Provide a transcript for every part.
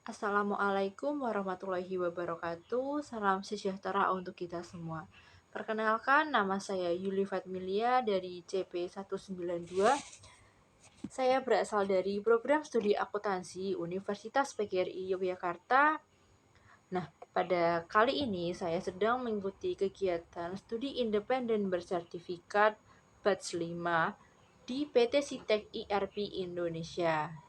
Assalamualaikum warahmatullahi wabarakatuh. Salam sejahtera untuk kita semua. Perkenalkan, nama saya Yuli Fatmilia dari CP192. Saya berasal dari program studi akuntansi Universitas PGRI Yogyakarta. Nah, pada kali ini saya sedang mengikuti kegiatan studi independen bersertifikat Batch 5 di PT Sitek IRP Indonesia.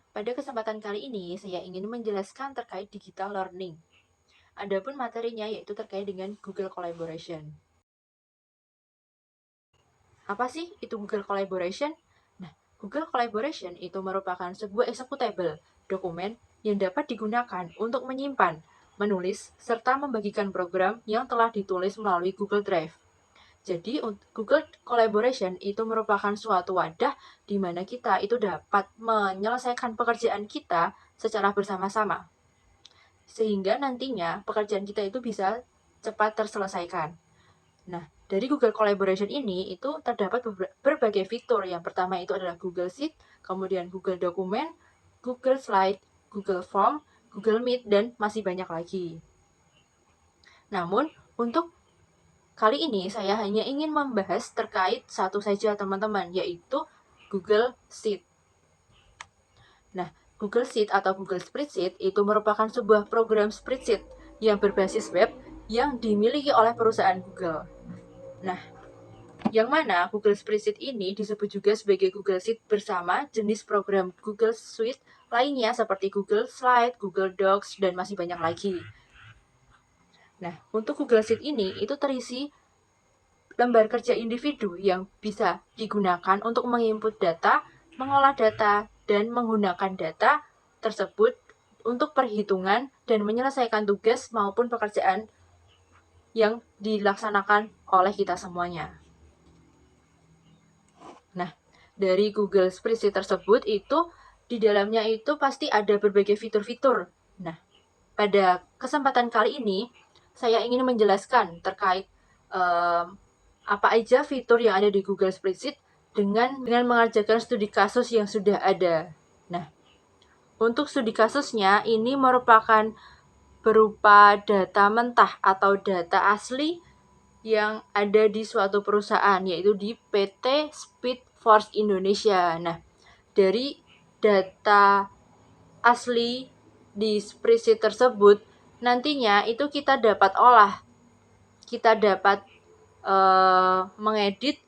Pada kesempatan kali ini, saya ingin menjelaskan terkait digital learning. Adapun materinya yaitu terkait dengan Google Collaboration. Apa sih itu Google Collaboration? Nah, Google Collaboration itu merupakan sebuah executable dokumen yang dapat digunakan untuk menyimpan, menulis, serta membagikan program yang telah ditulis melalui Google Drive. Jadi, Google Collaboration itu merupakan suatu wadah di mana kita itu dapat menyelesaikan pekerjaan kita secara bersama-sama. Sehingga nantinya pekerjaan kita itu bisa cepat terselesaikan. Nah, dari Google Collaboration ini itu terdapat berbagai fitur. Yang pertama itu adalah Google Sheet, kemudian Google Document, Google Slide, Google Form, Google Meet, dan masih banyak lagi. Namun, untuk kali ini saya hanya ingin membahas terkait satu saja teman-teman, yaitu Google Sheet. Nah, Google Sheet atau Google Spreadsheet itu merupakan sebuah program spreadsheet yang berbasis web yang dimiliki oleh perusahaan Google. Nah, yang mana Google Spreadsheet ini disebut juga sebagai Google Sheet bersama jenis program Google Suite lainnya seperti Google Slide, Google Docs, dan masih banyak lagi. Nah, untuk Google Sheet ini itu terisi lembar kerja individu yang bisa digunakan untuk menginput data, mengolah data, dan menggunakan data tersebut untuk perhitungan dan menyelesaikan tugas maupun pekerjaan yang dilaksanakan oleh kita semuanya. Nah, dari Google Spreadsheet tersebut itu di dalamnya itu pasti ada berbagai fitur-fitur. Nah, pada kesempatan kali ini saya ingin menjelaskan terkait apa aja fitur yang ada di Google Spreadsheet dengan mengerjakan studi kasus yang sudah ada. Nah, untuk studi kasusnya ini merupakan berupa data mentah atau data asli yang ada di suatu perusahaan, yaitu di PT Speed Force Indonesia. Nah, dari data asli di spreadsheet tersebut, nantinya itu kita dapat olah, kita dapat mengedit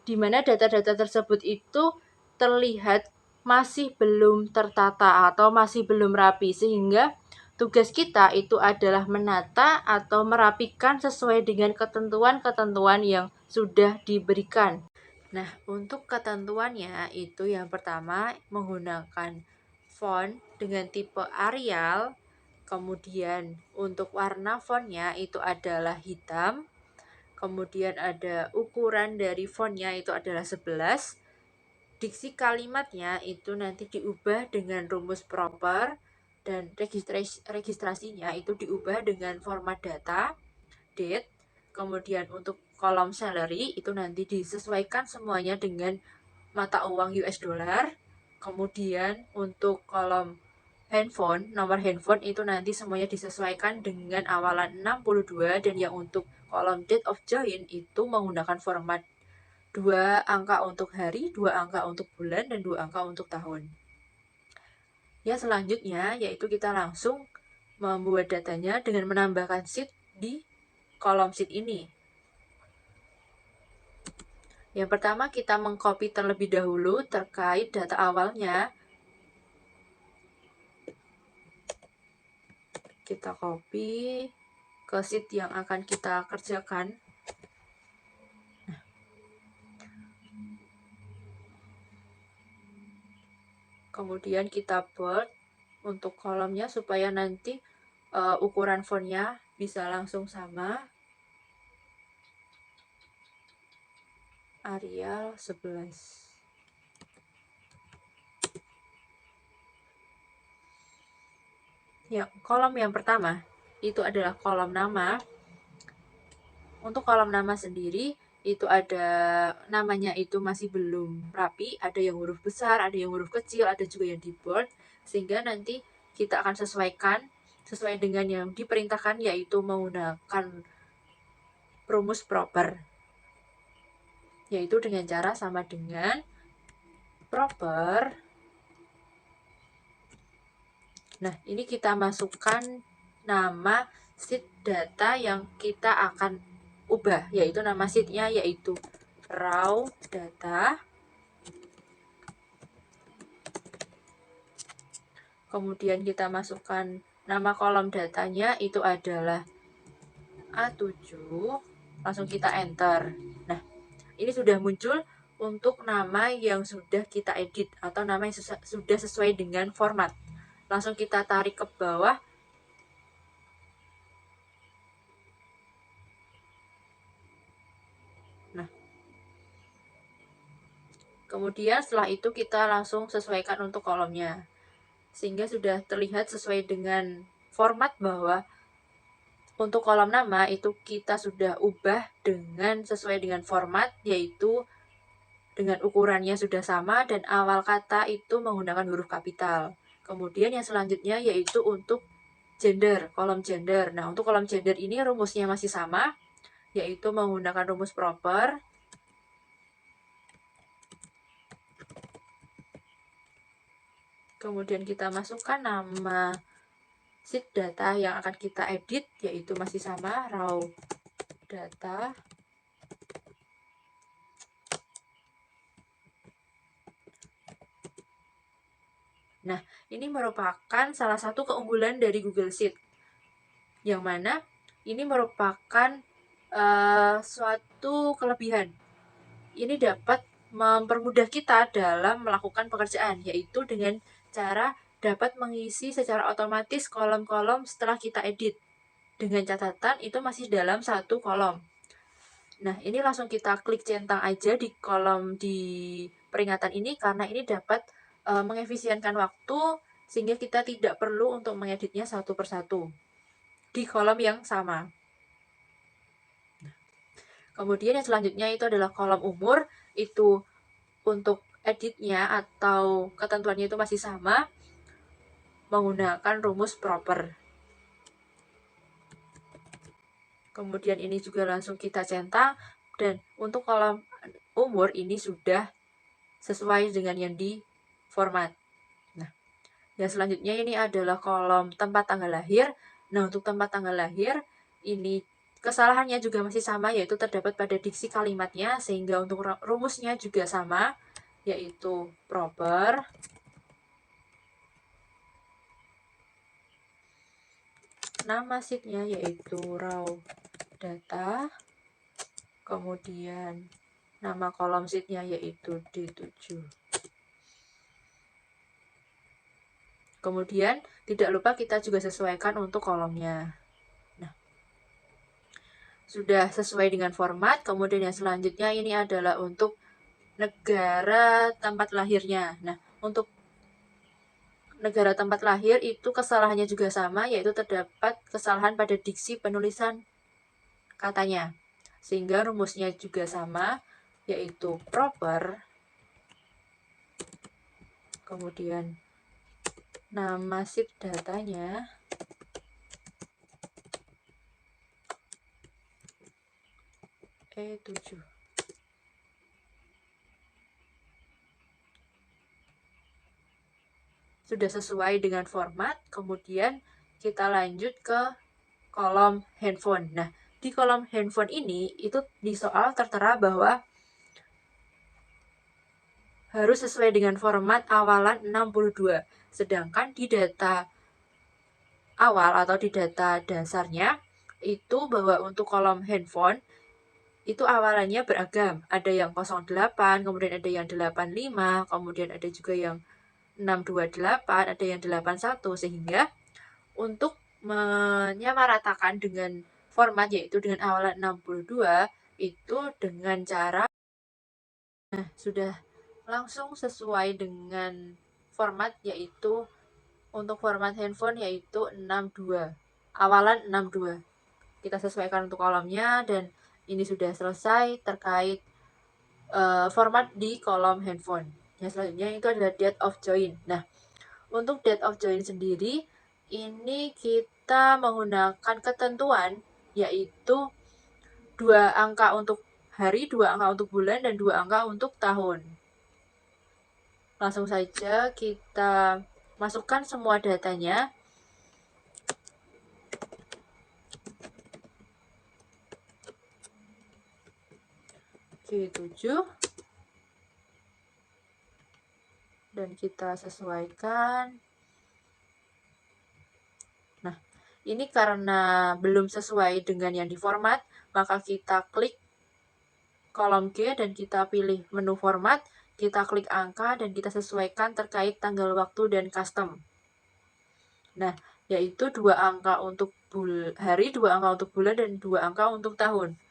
di mana data-data tersebut itu terlihat masih belum tertata atau masih belum rapi, sehingga tugas kita itu adalah menata atau merapikan sesuai dengan ketentuan-ketentuan yang sudah diberikan. Nah, untuk ketentuannya itu yang pertama menggunakan font dengan tipe Arial, kemudian untuk warna fontnya itu adalah hitam, kemudian ada ukuran dari fontnya itu adalah 11, diksi kalimatnya itu nanti diubah dengan rumus proper, dan registrasinya itu diubah dengan format data, date, kemudian untuk kolom salary itu nanti disesuaikan semuanya dengan mata uang US dollar, kemudian untuk kolom nomor handphone itu nanti semuanya disesuaikan dengan awalan 62, dan yang untuk kolom date of join itu menggunakan format 2 angka untuk hari, 2 angka untuk bulan, dan 2 angka untuk tahun. Ya, selanjutnya yaitu kita langsung membuat datanya dengan menambahkan sheet di kolom sheet ini. Yang pertama kita mengcopy terlebih dahulu terkait data awalnya. Kita copy ke sheet yang akan kita kerjakan. Kemudian kita bold untuk kolomnya supaya nanti ukuran fontnya bisa langsung sama. Arial 11. Ya, kolom yang pertama itu adalah kolom nama. Untuk kolom nama sendiri itu ada namanya itu masih belum rapi, ada yang huruf besar, ada yang huruf kecil, ada juga yang di bold, sehingga nanti kita akan sesuaikan sesuai dengan yang diperintahkan, yaitu menggunakan rumus proper, yaitu dengan cara sama dengan proper. Nah, ini kita masukkan nama sheet data yang kita akan ubah, yaitu nama sheetnya yaitu raw data. Kemudian kita masukkan nama kolom datanya itu adalah A7. Langsung kita enter. Nah, ini sudah muncul untuk nama yang sudah kita edit atau nama yang sudah sesuai dengan format. Langsung kita tarik ke bawah. Nah, kemudian setelah itu kita langsung sesuaikan untuk kolomnya, sehingga sudah terlihat sesuai dengan format bahwa untuk kolom nama itu kita sudah ubah dengan sesuai dengan format, yaitu dengan ukurannya sudah sama dan awal kata itu menggunakan huruf kapital. Kemudian yang selanjutnya yaitu untuk gender, kolom gender. Nah, untuk kolom gender ini rumusnya masih sama, yaitu menggunakan rumus proper. Kemudian kita masukkan nama sheet data yang akan kita edit, yaitu masih sama, raw data. Nah, ini merupakan salah satu keunggulan dari Google Sheet, yang mana ini merupakan suatu kelebihan. Ini dapat mempermudah kita dalam melakukan pekerjaan, yaitu dengan cara dapat mengisi secara otomatis kolom-kolom setelah kita edit. Dengan catatan itu masih dalam satu kolom. Nah, ini langsung kita klik centang aja di kolom di peringatan ini, karena ini dapat mengefisienkan waktu, sehingga kita tidak perlu untuk mengeditnya satu persatu di kolom yang sama. Kemudian yang selanjutnya itu adalah kolom umur. Itu untuk editnya atau ketentuannya itu masih sama, menggunakan rumus proper. Kemudian ini juga langsung kita centang, dan untuk kolom umur ini sudah sesuai dengan yang di format. Nah, yang selanjutnya ini adalah kolom tempat tanggal lahir. Nah, untuk tempat tanggal lahir ini kesalahannya juga masih sama, yaitu terdapat pada diksi kalimatnya, sehingga untuk rumusnya juga sama, yaitu proper. Nama sheetnya yaitu raw data. Kemudian nama kolom sheetnya yaitu D7. Kemudian tidak lupa kita juga sesuaikan untuk kolomnya. Nah, sudah sesuai dengan format. Kemudian yang selanjutnya ini adalah untuk negara tempat lahirnya. Nah, untuk negara tempat lahir itu kesalahannya juga sama, yaitu terdapat kesalahan pada diksi penulisan katanya, sehingga rumusnya juga sama, yaitu proper. Kemudian nama sheet datanya E7. Sudah sesuai dengan format. Kemudian kita lanjut ke kolom handphone. Nah, di kolom handphone ini itu di soal tertera bahwa harus sesuai dengan format awalan 62. Sedangkan di data awal atau di data dasarnya itu bahwa untuk kolom handphone itu awalannya beragam. Ada yang 08, kemudian ada yang 85, kemudian ada juga yang 628, ada yang 81, sehingga untuk menyamaratakan dengan format yaitu dengan awalan 62 itu dengan cara sudah langsung sesuai dengan format, yaitu untuk format handphone yaitu 62, awalan 62. Kita sesuaikan untuk kolomnya, dan ini sudah selesai terkait format di kolom handphone. Yang selanjutnya itu adalah date of join. Nah, untuk date of join sendiri, ini kita menggunakan ketentuan yaitu 2 angka untuk hari, 2 angka untuk bulan, dan 2 angka untuk tahun. Langsung saja kita masukkan semua datanya. Q7 dan kita sesuaikan. Nah, ini karena belum sesuai dengan yang diformat, maka kita klik kolom G dan kita pilih menu format, kita klik angka dan kita sesuaikan terkait tanggal waktu dan custom. Nah, yaitu 2 angka untuk hari, 2 angka untuk bulan, dan 2 angka untuk tahun.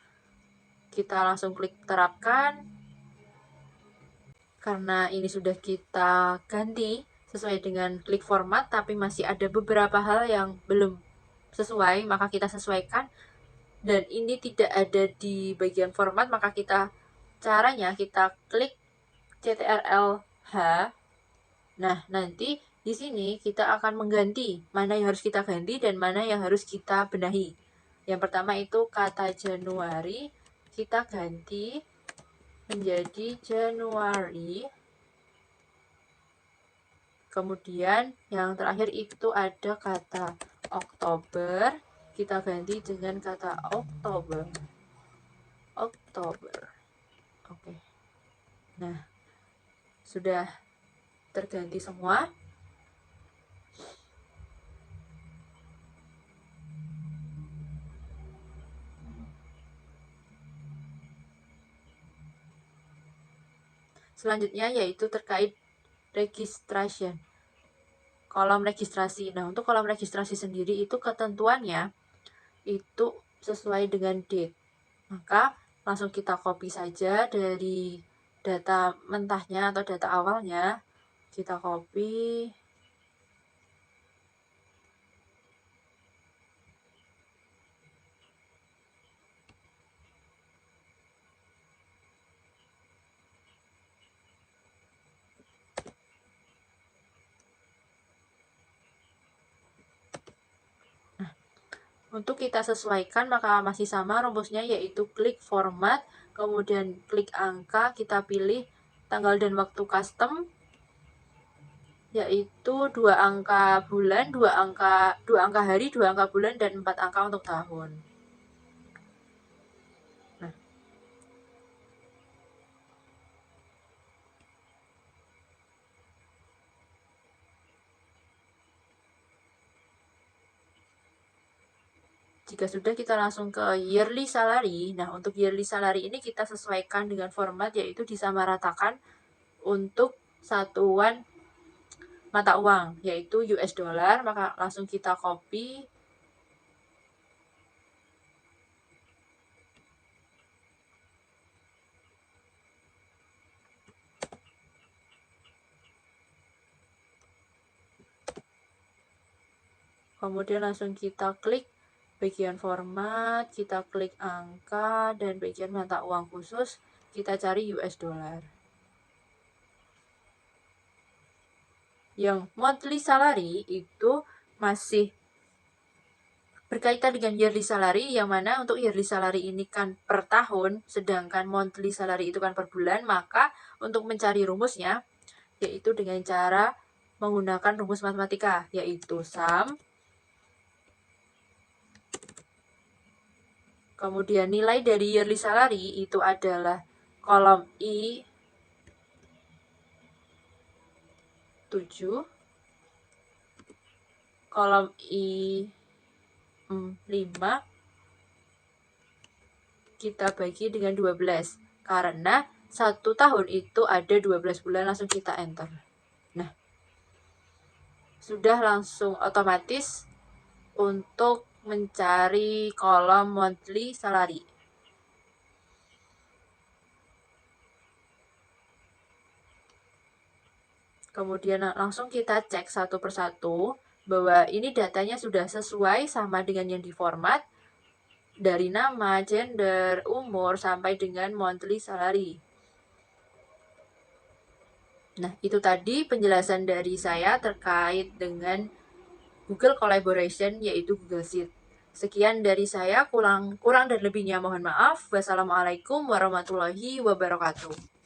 Kita langsung klik terapkan. Karena ini sudah kita ganti sesuai dengan klik format, tapi masih ada beberapa hal yang belum sesuai, maka kita sesuaikan. Dan ini tidak ada di bagian format, maka caranya kita klik CTRL-H. Nah, nanti di sini kita akan mengganti mana yang harus kita ganti dan mana yang harus kita benahi. Yang pertama itu kata Januari, kita ganti menjadi Januari. Kemudian yang terakhir itu ada kata Oktober, kita ganti dengan kata Oktober. Oke. Nah, sudah terganti semua. Selanjutnya yaitu terkait registration. Kolom registrasi. Nah, untuk kolom registrasi sendiri itu ketentuannya itu sesuai dengan date. Maka langsung kita copy saja dari data mentahnya atau data awalnya. Kita copy. Untuk kita sesuaikan maka masih sama rumusnya, yaitu klik format, kemudian klik angka, kita pilih tanggal dan waktu custom, yaitu 2 angka bulan, 2 angka hari, 2 angka bulan, dan 4 angka untuk tahun. Nah, jika sudah, kita langsung ke yearly salary. Nah, untuk yearly salary ini kita sesuaikan dengan format, yaitu disamaratakan untuk satuan mata uang, yaitu US dollar. Maka langsung kita copy. Kemudian langsung kita klik bagian format, kita klik angka, dan bagian mata uang khusus, kita cari US dollar. Yang monthly salary itu masih berkaitan dengan yearly salary, yang mana untuk yearly salary ini kan per tahun, sedangkan monthly salary itu kan per bulan. Maka untuk mencari rumusnya, yaitu dengan cara menggunakan rumus matematika, yaitu sum. Kemudian nilai dari yearly salary itu adalah kolom I 7, kolom I 5, kita bagi dengan 12. Karena 1 tahun itu ada 12 bulan, langsung kita enter. Nah, sudah langsung otomatis untuk mencari kolom monthly salary. Kemudian langsung kita cek satu persatu bahwa ini datanya sudah sesuai sama dengan yang diformat, dari nama, gender, umur, sampai dengan monthly salary. Nah, itu tadi penjelasan dari saya terkait dengan Google Collaboration, yaitu Google Sheet. Sekian dari saya, kurang dan lebihnya mohon maaf. Wassalamualaikum warahmatullahi wabarakatuh.